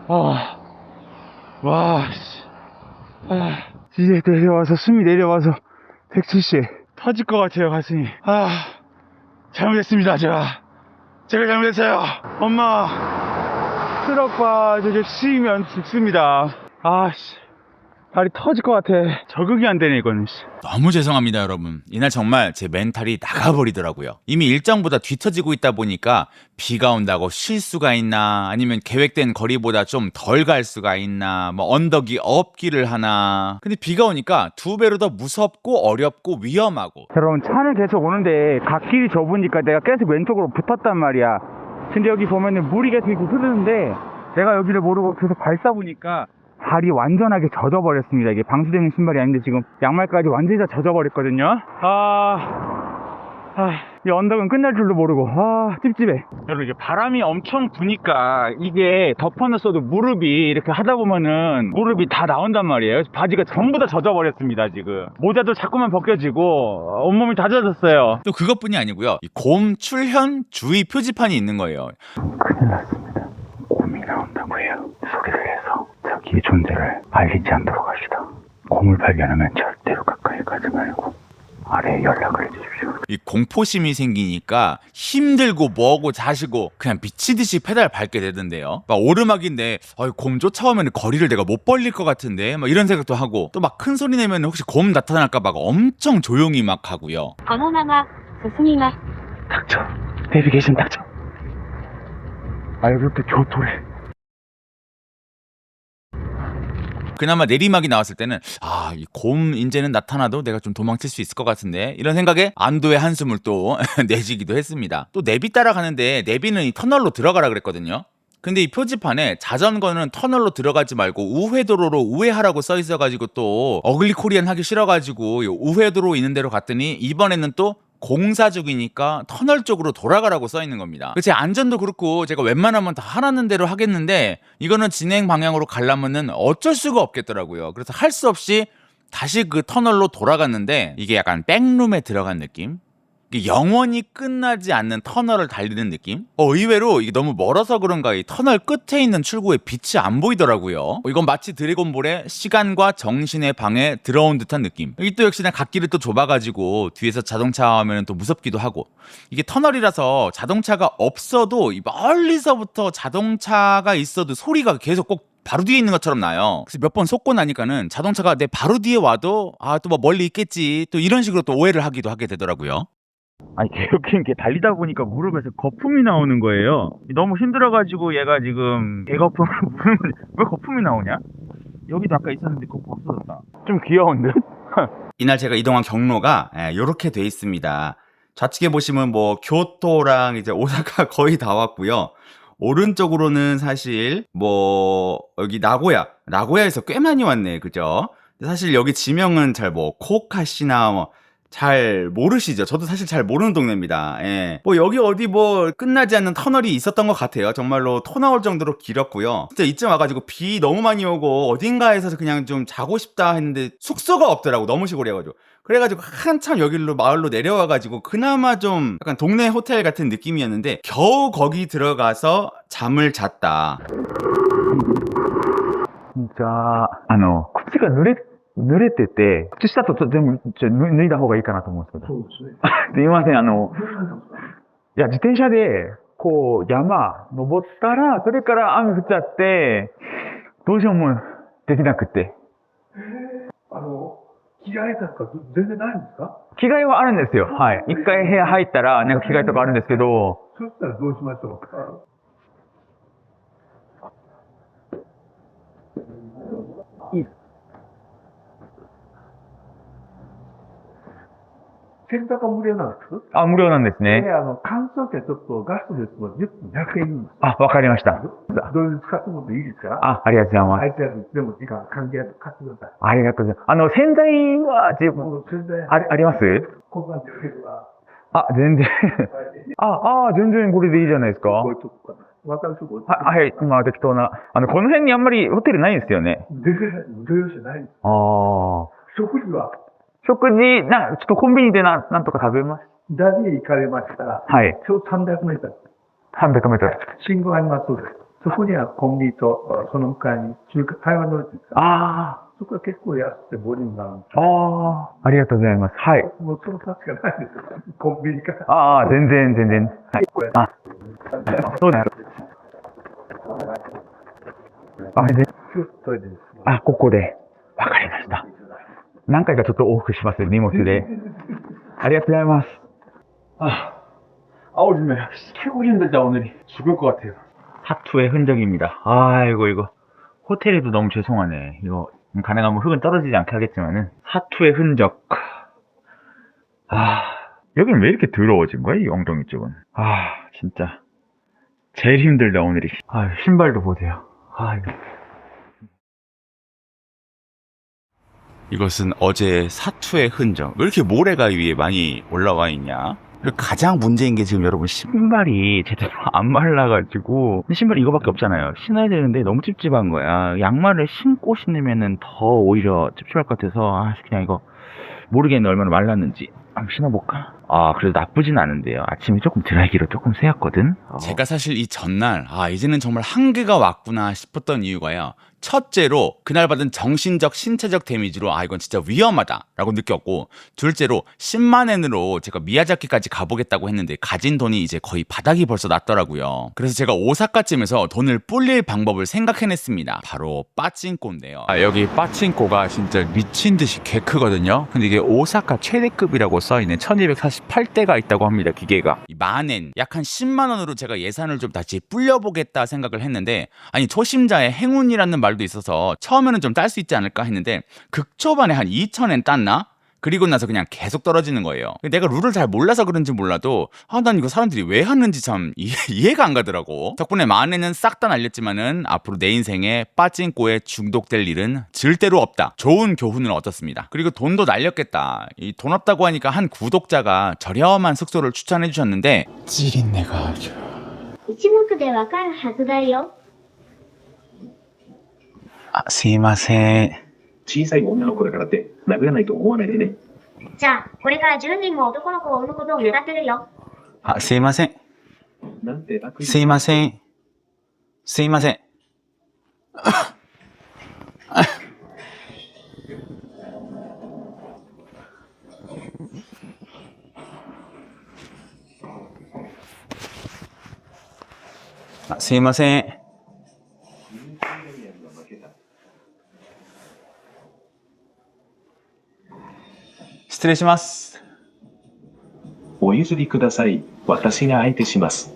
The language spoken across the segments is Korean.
아, 와, 씨. 아, 이제 내려와서, 숨이 내려와서 170 터질 것 같아요, 가슴이. 아, 잘못했습니다, 제가 잘못했어요. 엄마, 트럭과 저게 치면 죽습니다. 아씨, 다리 터질 것 같아. 적응이 안 되네, 이거는. 너무 죄송합니다 여러분. 이날 정말 제 멘탈이 나가버리더라고요. 이미 일정보다 뒤처지고 있다 보니까 비가 온다고 쉴 수가 있나, 아니면 계획된 거리보다 좀 덜 갈 수가 있나, 뭐 언덕이 없기를 하나. 근데 비가 오니까 두 배로 더 무섭고 어렵고 위험하고. 여러분, 차는 계속 오는데 갓길이 좁으니까 내가 계속 왼쪽으로 붙었단 말이야. 근데 여기 보면은 물이 계속 이렇게 흐르는데 내가 여기를 모르고 계속 밟아보니까 발이 완전하게 젖어버렸습니다. 이게 방수되는 신발이 아닌데 지금 양말까지 완전히 다 젖어버렸거든요. 이 언덕은 끝날 줄도 모르고 찝찝해. 여러분, 이게 바람이 엄청 부니까 이게 덮어놨어도 무릎이 이렇게 하다 보면은 무릎이 다 나온단 말이에요. 바지가 전부 다 젖어버렸습니다. 지금 모자도 자꾸만 벗겨지고 온몸이 다 젖었어요. 또 그것뿐이 아니고요, 이 곰 출현 주의 표지판이 있는 거예요. 큰일 났습니다. 곰이 나온다고 해요. 소리를 해서 자기의 존재를 알리지 않도록 합시다. 곰을 발견하면 절대로 가까이 가지 말고 아래에 연락을 해주십시오. 이 공포심이 생기니까 힘들고 뭐고 자시고 그냥 미치듯이 페달 밟게 되던데요. 막 오르막인데 곰 쫓아오면 거리를 내가 못 벌릴 것 같은데 막 이런 생각도 하고, 또 막 큰 소리 내면 혹시 곰 나타날까 봐 엄청 조용히 막 하고요. このまま進みます。 닥쳐. 내비게이션 닥쳐. 알고 또 교토래. 그나마 내리막이 나왔을 때는 이 곰 인제는 나타나도 내가 좀 도망칠 수 있을 것 같은데, 이런 생각에 안도의 한숨을 또 내쉬기도 했습니다. 또 내비 따라가는데 내비는 이 터널로 들어가라 그랬거든요. 근데 이 표지판에 자전거는 터널로 들어가지 말고 우회도로로 우회하라고 써 있어가지고 또 어글리 코리안 하기 싫어가지고 우회도로 있는 데로 갔더니 이번에는 또 공사 중이니까 터널 쪽으로 돌아가라고 써 있는 겁니다. 제 안전도 그렇고 제가 웬만하면 다 하라는 대로 하겠는데 이거는 진행 방향으로 가려면은 어쩔 수가 없겠더라고요. 그래서 할 수 없이 다시 그 터널로 돌아갔는데 이게 약간 백룸에 들어간 느낌? 이게 영원히 끝나지 않는 터널을 달리는 느낌? 의외로 이게 너무 멀어서 그런가 이 터널 끝에 있는 출구에 빛이 안 보이더라고요. 이건 마치 드래곤볼의 시간과 정신의 방에 들어온 듯한 느낌. 여기 또 역시나 갓길이 또 좁아가지고 뒤에서 자동차 하면 또 무섭기도 하고, 이게 터널이라서 자동차가 없어도 멀리서부터 자동차가 있어도 소리가 계속 꼭 바로 뒤에 있는 것처럼 나요. 그래서 몇 번 쏟고 나니까는 자동차가 내 바로 뒤에 와도 또 뭐 멀리 있겠지, 또 이런 식으로 또 오해를 하기도 하게 되더라고요. 아니, 개웃긴 게 달리다 보니까 무릎에서 거품이 나오는 거예요. 너무 힘들어가지고 얘가 지금 개거품을 부르는데 왜 거품이 나오냐? 여기도 아까 있었는데 거품 없어졌다. 좀 귀여운데? 이날 제가 이동한 경로가 이렇게 돼 있습니다. 좌측에 보시면 뭐 교토랑 이제 오사카 거의 다 왔고요. 오른쪽으로는 사실 뭐 여기 나고야에서 꽤 많이 왔네, 그죠? 사실 여기 지명은 잘 뭐 코카시나 뭐 잘 모르시죠? 저도 사실 잘 모르는 동네입니다. 뭐 여기 어디 뭐 끝나지 않는 터널이 있었던 것 같아요. 정말로 토 나올 정도로 길었고요. 진짜 이쯤 와가지고 비 너무 많이 오고 어딘가에서 그냥 좀 자고 싶다 했는데 숙소가 없더라고. 너무 시골이어가지고. 그래가지고 한참 여기로 마을로 내려와가지고 그나마 좀 약간 동네 호텔 같은 느낌이었는데 겨우 거기 들어가서 잠을 잤다. 진짜 口が濡れてて、靴下と全部脱いだ方がいいかなと思うんですけど。そうですね。すいません、いや、自転車で、こう、山登ったら、それから雨降っちゃって、どうしようもできなくて。着替えとか全然ないんですか？着替えはあるんですよ。はい。一回部屋入ったら、なんか着替えとかあるんですけど。そしたらどうしましょう？いい。洗濯は無料なんです。無料なんですね。乾燥機はちょっとガスですと10分100円いいんです。わかりました。どういう使ってもらっていいですか？ありがとうございます。相手はでも時間関係なく買ってください。ありがとうございます。洗剤は自分、あります？交換できれば。全然。全然これでいいじゃないですか。こういうとこかな。わかるとこはい、今適当な。この辺にあんまりホテルないんですよね。無料じゃないです。食事はちょっとコンビニでなんとか食べます。ダリへ行かれましたら、はい。ちょうど300メートル。300メートル。信号ありますので、そそこにはコンビニと、その向かいに中華、台湾のですか。あそこは結構安くてボリュームがあるんですあ、ああ、ありがとうございます。はい。もうその差しかないですよ。コンビニから。ああ、全然。はい。あ、そうだよ。あれで、それでですね。あ、ここで。わかりました。何回かちょっと往復しますよ、荷物で。ありがとうございます。아, 요즘에 최고 힘들다, 오늘이. 죽을 것 같아요. 사투의 흔적입니다. 아이고, 이거. 호텔에도 너무 죄송하네. 이거, 가능하면 흙은 떨어지지 않게 하겠지만은. 사투의 흔적. 아, 여기는 왜 이렇게 더러워진 거야, 이 엉덩이 쪽은? 아, 진짜. 제일 힘들다, 오늘이. 아, 신발도 보세요. 아, 이거. 이것은 어제 사투의 흔적. 왜 이렇게 모래가 위에 많이 올라와 있냐? 그리고 가장 문제인 게 지금 여러분 신발이 제대로 안 말라가지고 신발이 이거밖에 없잖아요. 신어야 되는데 너무 찝찝한 거야. 양말을 신고 신으면은 더 오히려 찝찝할 것 같아서 그냥 이거 모르겠네 얼마나 말랐는지. 한번 신어볼까? 아, 그래도 나쁘진 않은데요. 아침에 조금 드라이기로 조금 세웠거든. 제가 사실 이 전날 이제는 정말 한계가 왔구나 싶었던 이유가요. 첫째로 그날 받은 정신적 신체적 데미지로 이건 진짜 위험하다라고 느꼈고, 둘째로 10만 엔으로 제가 미야자키까지 가보겠다고 했는데 가진 돈이 이제 거의 바닥이 벌써 났더라고요. 그래서 제가 오사카쯤에서 돈을 불릴 방법을 생각해냈습니다. 바로 빠찡코인데요. 여기 빠찡코가 진짜 미친 듯이 개 크거든요. 근데 이게 오사카 최대급이라고 써있는 1248대가 있다고 합니다. 기계가 만엔 약 한 10만 원으로 제가 예산을 좀 다시 불려보겠다 생각을 했는데, 아니 초심자의 행운이라는 말도 있어서 처음에는 좀 딸 수 있지 않을까 했는데 극초반에 한 2,000엔 땄나? 그리고 나서 그냥 계속 떨어지는 거예요. 내가 룰을 잘 몰라서 그런지 몰라도 난 이거 사람들이 왜 하는지 참 이해가 안 가더라고. 덕분에 만에는 싹 다 날렸지만은 앞으로 내 인생에 빠찡코에 중독될 일은 절대로 없다. 좋은 교훈을 얻었습니다. 그리고 돈도 날렸겠다. 이 돈 없다고 하니까 한 구독자가 저렴한 숙소를 추천해 주셨는데 찌린내가 아주 一目でわかるはずだよ。すいません。小さい女の子だからって殴らないと思わないでね。じゃあ、これから10人も男の子を産むことを願ってるよ。すいません。なんて楽すいません。すいません。すいません。失礼します。お譲りください。私が相手します。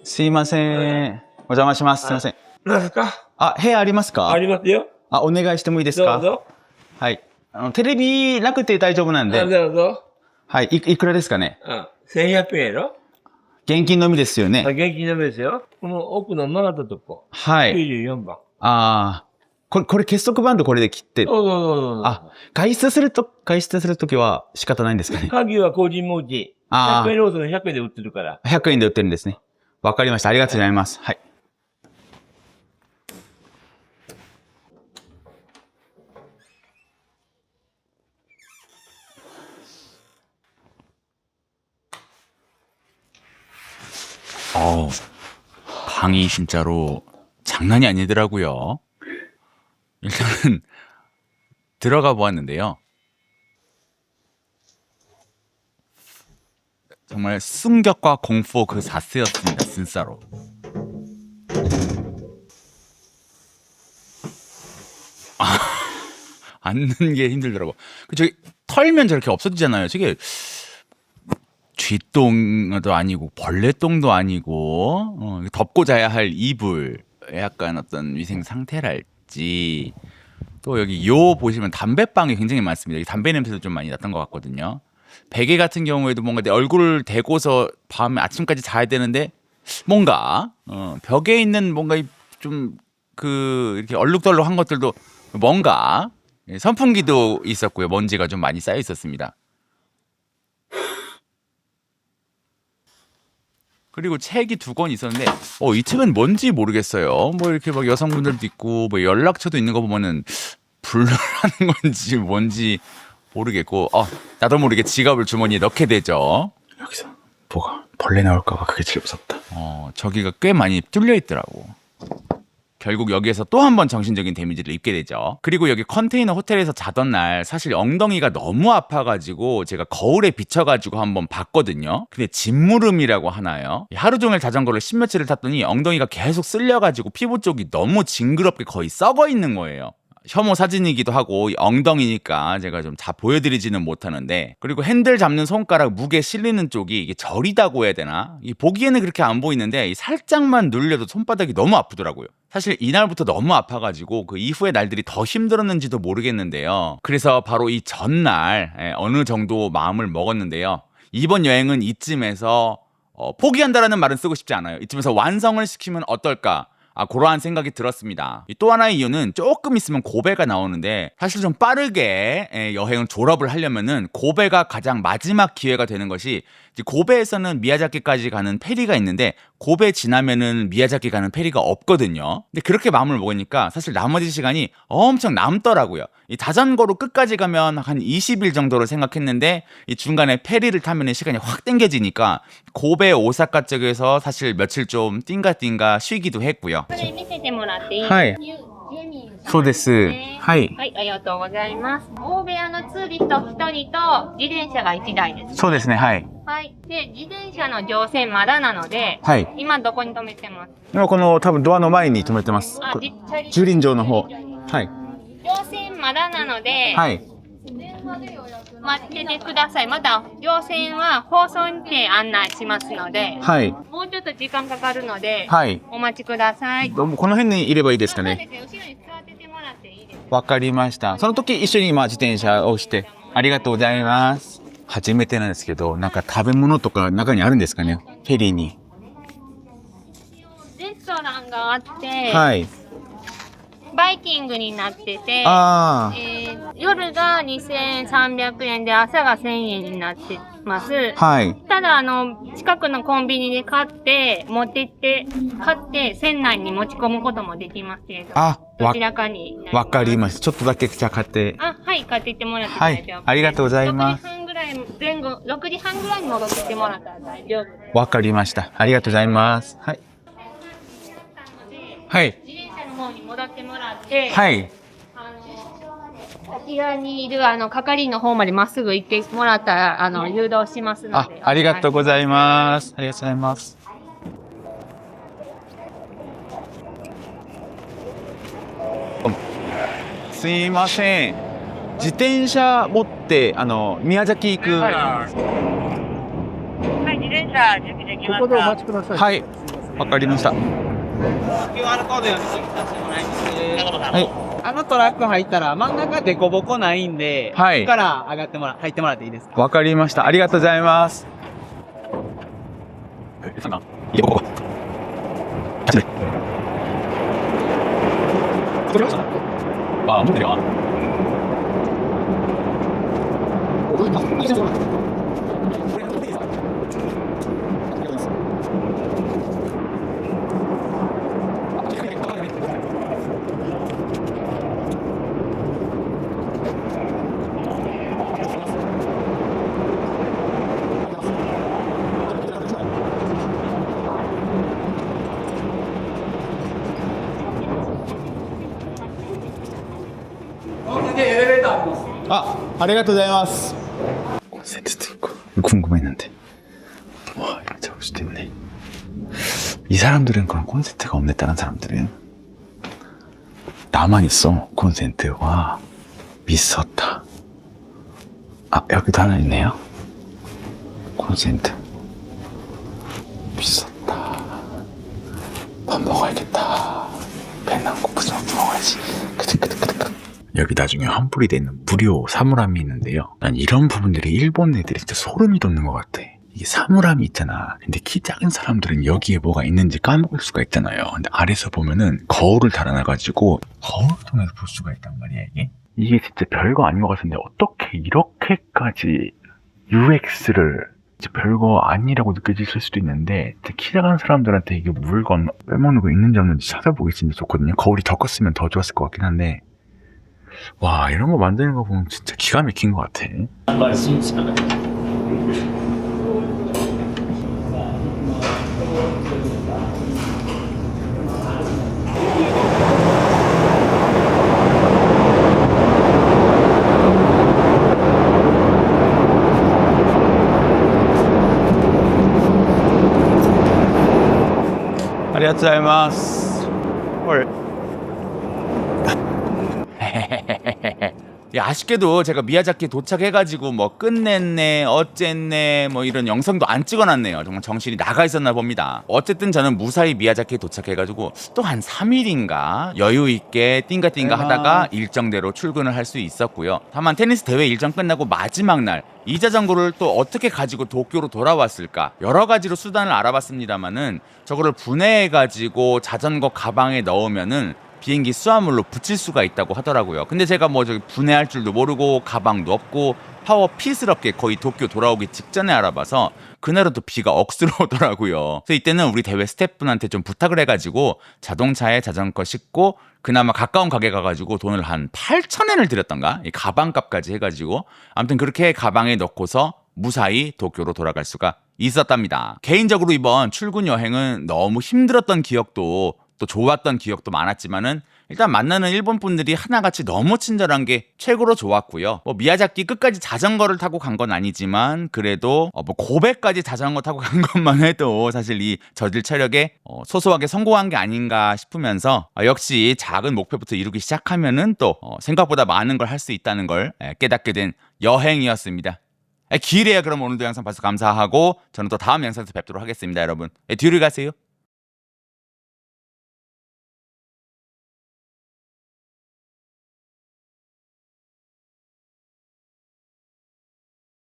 すいません。お邪魔します。すいません。何ですか？部屋ありますか？ありますよ。お願いしてもいいですか？どうぞ。はい。テレビなくて大丈夫なんで。どうぞ。はい。いくらですかね？1100円やろ？現金のみですよね。現金のみですよ。この奥の曲がったとこ。はい。94番。これ結束バンドこれで切って。そう。外出するときは仕方ないんですかね。鍵は個人持ち。100円ローソンの100円で売ってるから。100円で売ってるんですね。わかりました。ありがとうございます。はい。방이 진짜로 장난이 아니더라고요. 일단은 들어가 보았는데요. 정말 승격과 공포 그 자체였습니다. 진짜로. 앉는 게 힘들더라고. 저기 털면 저렇게 없어지잖아요. 저게 쥐똥도 아니고 벌레똥도 아니고 덮고 자야 할 이불, 약간 어떤 위생 상태랄지. 또 여기 보시면 담배방이 굉장히 많습니다. 담배 냄새도 좀 많이 났던 것 같거든요. 베개 같은 경우에도 뭔가 내 얼굴을 대고서 밤에 아침까지 자야 되는데 뭔가 벽에 있는 뭔가 좀 이렇게 얼룩덜룩한 것들도 뭔가 선풍기도 있었고요. 먼지가 좀 많이 쌓여 있었습니다. 그리고 책이 2권 있었는데 이 책은 뭔지 모르겠어요. 뭐 이렇게 막 여성분들도 있고 뭐 연락처도 있는 거 보면은 불러라는 건지 뭔지 모르겠고 나도 모르게 지갑을 주머니에 넣게 되죠. 여기서 뭐가 벌레 나올까 봐 그게 제일 무섭다. 저기가 꽤 많이 뚫려 있더라고. 결국 여기에서 또 한 번 정신적인 데미지를 입게 되죠. 그리고 여기 컨테이너 호텔에서 자던 날 사실 엉덩이가 너무 아파가지고 제가 거울에 비춰가지고 한번 봤거든요. 근데 진무름이라고 하나요? 하루 종일 자전거를 십몇치를 탔더니 엉덩이가 계속 쓸려가지고 피부 쪽이 너무 징그럽게 거의 썩어 있는 거예요. 혐오 사진이기도 하고 엉덩이니까 제가 좀 다 보여드리지는 못하는데, 그리고 핸들 잡는 손가락 무게 실리는 쪽이 이게 저리다고 해야 되나? 이 보기에는 그렇게 안 보이는데 이 살짝만 눌려도 손바닥이 너무 아프더라고요. 사실 이날부터 너무 아파가지고 그 이후의 날들이 더 힘들었는지도 모르겠는데요. 그래서 바로 이 전날 어느 정도 마음을 먹었는데요. 이번 여행은 이쯤에서 포기한다라는 말은 쓰고 싶지 않아요. 이쯤에서 완성을 시키면 어떨까? 그러한 생각이 들었습니다. 또 하나의 이유는 조금 있으면 고베가 나오는데 사실 좀 빠르게 여행을 졸업을 하려면은 고베가 가장 마지막 기회가 되는 것이, 이제 고베에서는 미야자키까지 가는 페리가 있는데 고베 지나면은 미야자키 가는 페리가 없거든요. 근데 그렇게 마음을 먹으니까 사실 나머지 시간이 엄청 남더라고요. 이 자전거로 끝까지 가면 한 20일 정도로 생각했는데 이 중간에 페리를 타면 시간이 확 땡겨지니까 고베 오사카 쪽에서 사실 며칠 좀 띵가띵가 쉬기도 했고요. これ見せてもらっていいはいユユミンさんそうですねはいはい、ありがとうございます。大部屋のツーリスト1人と自転車が1台です。そうですね、はい。はい。で、自転車の乗船まだなので、はい。今どこに止めてます？今この多分ドアの前に止めてます。あ、駐輪場の方。はい。乗船まだなので、はい。待っててください。また乗船は放送にて案内しますので、はい。もうちょっと時間かかるので、はい。お待ちください。どうもこの辺にいればいいですかね。そうですね。後ろに座っててもらっていいですか？わかりました。その時一緒に今自転車をしてありがとうございます。初めてなんですけど、なんか食べ物とか中にあるんですかね、フェリーに。レストランがあって、はい。バイキングになってて、あ夜が2300円で朝が1000円になってます。あ。はい。ただ、近くのコンビニで買って、持って行って、買って、船内に持ち込むこともできますけれど、あ、どちらかになります。わかりました。ちょっとだけじゃあ買って。はい、買っていってもらってはい大丈夫です。ありがとうございます6時半ぐらい、前後、6時半ぐらいに戻ってきてもらったら大丈夫です。わかりました。ありがとうございます。はい。はい。自転車の方に戻ってもらって、はい。こちらにいる、係員の方までまっすぐ行ってもらったら、誘導しますので。ありがとうございます。ありがとうございます。すいません。自転車持って、宮崎行く。はい、自転車準備できました。ここでお待ちください。はい。わかりました。 QR コード読み込みさせてもらいます。はい。トラック入ったら真ん中でこぼこないんで、はいここから上がって入ってもらっていいですか？わかりました。ありがとうございます。あ、持ってるよ。ありがとうございます。콘센트 듣고 궁금했는데. 와, 이거 멋있겠네. 이 사람들은 그런 콘센트가 없네, 다른 사람들은. 나만 있어, 콘센트. 와, 미쳤다. 아, 여기도 하나 있네요. 콘센트. 미쳤다. 밥 먹어야겠다. 배는 고프지 밥 먹어야지. 여기 나중에 환불이 되는 무료 사물함이 있는데요. 난 이런 부분들이 일본 애들이 진짜 소름이 돋는 것 같아. 이게 사물함이 있잖아. 근데 키 작은 사람들은 여기에 뭐가 있는지 까먹을 수가 있잖아요. 근데 아래서 보면은 거울을 달아놔가지고 거울을 통해서 볼 수가 있단 말이야, 이게. 이게 진짜 별거 아닌 것 같은데 어떻게 이렇게까지 UX를 별거 아니라고 느껴질 수도 있는데 키 작은 사람들한테 이게 물건 빼먹는 거 있는지 없는지 찾아보기 진짜 좋거든요. 거울이 더 컸으면 더 좋았을 것 같긴 한데 와, 이런 거 만드는 거 보면 진짜 기가 막힌 것 같아. ございます헐 야, 아쉽게도 제가 미야자키 도착해가지고 뭐 끝냈네 어쨌네 뭐 이런 영상도 안 찍어놨네요. 정말 정신이 나가 있었나 봅니다. 어쨌든 저는 무사히 미야자키에 도착해가지고 또 한 3일인가 여유있게 띵가띵가 하다가 일정대로 출근을 할 수 있었고요. 다만 테니스 대회 일정 끝나고 마지막 날 이 자전거를 또 어떻게 가지고 도쿄로 돌아왔을까 여러 가지로 수단을 알아봤습니다만은 저거를 분해해가지고 자전거 가방에 넣으면은 비행기 수화물로 붙일 수가 있다고 하더라고요. 근데 제가 뭐 저기 분해할 줄도 모르고 가방도 없고 파워 피스럽게 거의 도쿄 돌아오기 직전에 알아봐서 그날은 또 비가 억수로 오더라고요. 그래서 이때는 우리 대회 스태프분한테 좀 부탁을 해가지고 자동차에 자전거 싣고 그나마 가까운 가게 가가지고 돈을 한 8,000엔을 들였던가? 이 가방값까지 해가지고 아무튼 그렇게 가방에 넣고서 무사히 도쿄로 돌아갈 수가 있었답니다. 개인적으로 이번 출근 여행은 너무 힘들었던 기억도 또 좋았던 기억도 많았지만은 일단 만나는 일본 분들이 하나같이 너무 친절한 게 최고로 좋았고요. 뭐 미야자키 끝까지 자전거를 타고 간 건 아니지만 그래도 뭐 고베까지 자전거 타고 간 것만 해도 사실 이 저질 체력에 소소하게 성공한 게 아닌가 싶으면서 역시 작은 목표부터 이루기 시작하면은 또 생각보다 많은 걸 할 수 있다는 걸 깨닫게 된 여행이었습니다. 기회야 그럼 오늘도 영상 봐서 감사하고 저는 또 다음 영상에서 뵙도록 하겠습니다. 여러분 뒤로 가세요.